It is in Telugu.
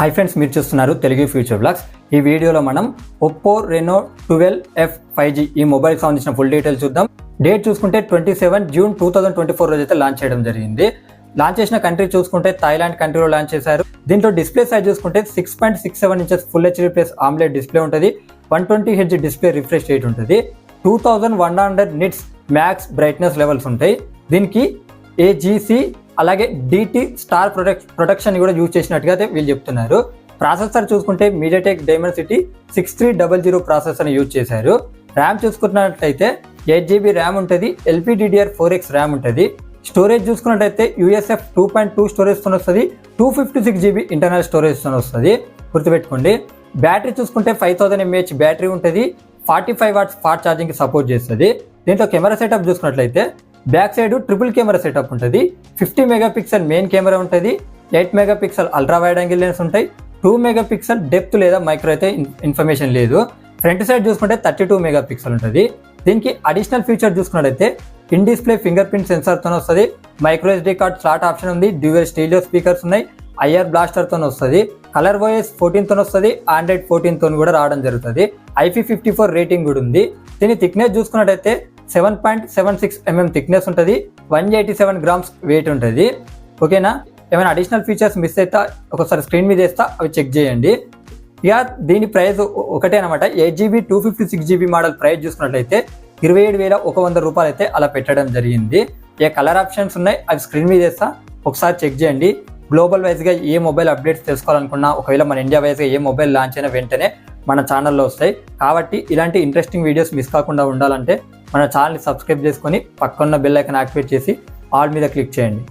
హాయ్ ఫ్రెండ్స్, మీరు చూస్తున్నారు తెలుగు ఫ్యూచర్ బ్లాగ్స్. ఈ వీడియోలో మనం ఒప్పో రెనో 12F 5G ఈ మొబైల్ సంబంధించిన ఫుల్ డీటెయిల్స్ చూద్దాం. డేట్ చూసుకుంటే 27 జూన్ 2024 రోజైతే లాంచ్ చేయడం జరిగింది. లాంచ్ చేసిన కంట్రీ చూసుకుంటే థాయిలాండ్ కంట్రీలో లాంచ్ చేశారు. దీంట్లో డిస్ప్లే సైజ్ చూసుకుంటే 6.67 inches full HD plus omelette display ఉంటుంది. 120 Hz డిస్ప్లే రిఫ్రెష్ రేట్ ఉంటుంది. 2100 నిట్స్ మ్యాక్స్ బ్రైట్నెస్ లెవెల్స్ ఉంటాయి. దీనికి AGC అలాగే DT స్టార్ ప్రొటెక్షన్ కూడా యూజ్ చేసినట్టుగా అయితే వీళ్ళు చెప్తున్నారు. ప్రాసెసర్ చూసుకుంటే MediaTek Dimensity 6300 ప్రాసెసర్ని యూజ్ చేశారు. ర్యామ్ చూసుకున్నట్లయితే 8GB ర్యామ్ ఉంటుంది. LPDDR4X ర్యామ్ ఉంటుంది. స్టోరేజ్ చూసుకున్నట్లయితే USF 2.2 స్టోరేజ్తో వస్తుంది. 256GB ఇంటర్నల్ స్టోరేజ్తో వస్తుంది. గుర్తుపెట్టుకోండి. బ్యాటరీ చూసుకుంటే 5000 mAh బ్యాటరీ ఉంటుంది. 45 వాట్స్ ఫాస్ట్ ఛార్జింగ్కి సపోర్ట్ చేస్తుంది. దీంట్లో కెమెరా సెటప్ చూసుకున్నట్లయితే back side triple camera setup ఉంటుంది. 50 మెగాపిక్సెల్ మెయిన్ కెమెరా ఉంటుంది. 8 megapixel ultra wide angle lens ఉంటాయి. 2 మెగాపిక్సెల్ డెప్త్ లేదా మైక్రో అయితే ఇన్ఫర్మేషన్ లేదు. ఫ్రంట్ సైడ్ చూసుకుంటే 32 మెగాపిక్సెల్ ఉంటుంది. దీనికి అడిషనల్ ఫీచర్ చూసుకున్నట్లయితే ఇన్ డిస్ప్లే ఫింగర్ ప్రింట్ సెన్సార్తో వస్తుంది. Micro SD card slot option ఉంది. డ్యూయల్ స్టీరియో స్పీకర్స్ ఉన్నాయి. IR బ్లాస్టర్తో వస్తుంది. కలర్ OS 14తో వస్తుంది. Android 14తో కూడా రావడం జరుగుతుంది. IP54 రేటింగ్ కూడా ఉంది. దీని థిక్నెస్ చూసుకున్నట్లయితే 7.76 mm థిక్నెస్ ఉంటుంది. 187 grams వెయిట్ ఉంటుంది. ఓకేనా. ఏమైనా అడిషనల్ ఫీచర్స్ మిస్ అయితే ఒకసారి స్క్రీన్ మీద వేస్తా, అవి చెక్ చేయండి. ఇక దీని ప్రైస్ ఒకటే అనమాట. 8GB 256GB మోడల్ ప్రైస్ చూసుకున్నట్లయితే 27,100 రూపాయలు అయితే అలా పెట్టడం జరిగింది. ఇక కలర్ ఆప్షన్స్ ఉన్నాయి, అవి స్క్రీన్ మీద వేస్తా, ఒకసారి చెక్ చేయండి. గ్లోబల్ వైజ్గా ఏ మొబైల్ అప్డేట్స్ తెలుసుకోవాలనుకున్నా, ఒకవేళ మన ఇండియా వైజ్గా ఏ మొబైల్ లాంచ్ అయినా వెంటనే మన ఛానల్లో వస్తాయి. కాబట్టి ఇలాంటి ఇంట్రెస్టింగ్ వీడియోస్ మిస్ కాకుండా ఉండాలంటే మన ఛానల్ని సబ్స్క్రైబ్ చేసుకొని పక్కన్న బెల్ ఐకాన్ యాక్టివేట్ చేసి ఆల్ మీద క్లిక్ చేయండి.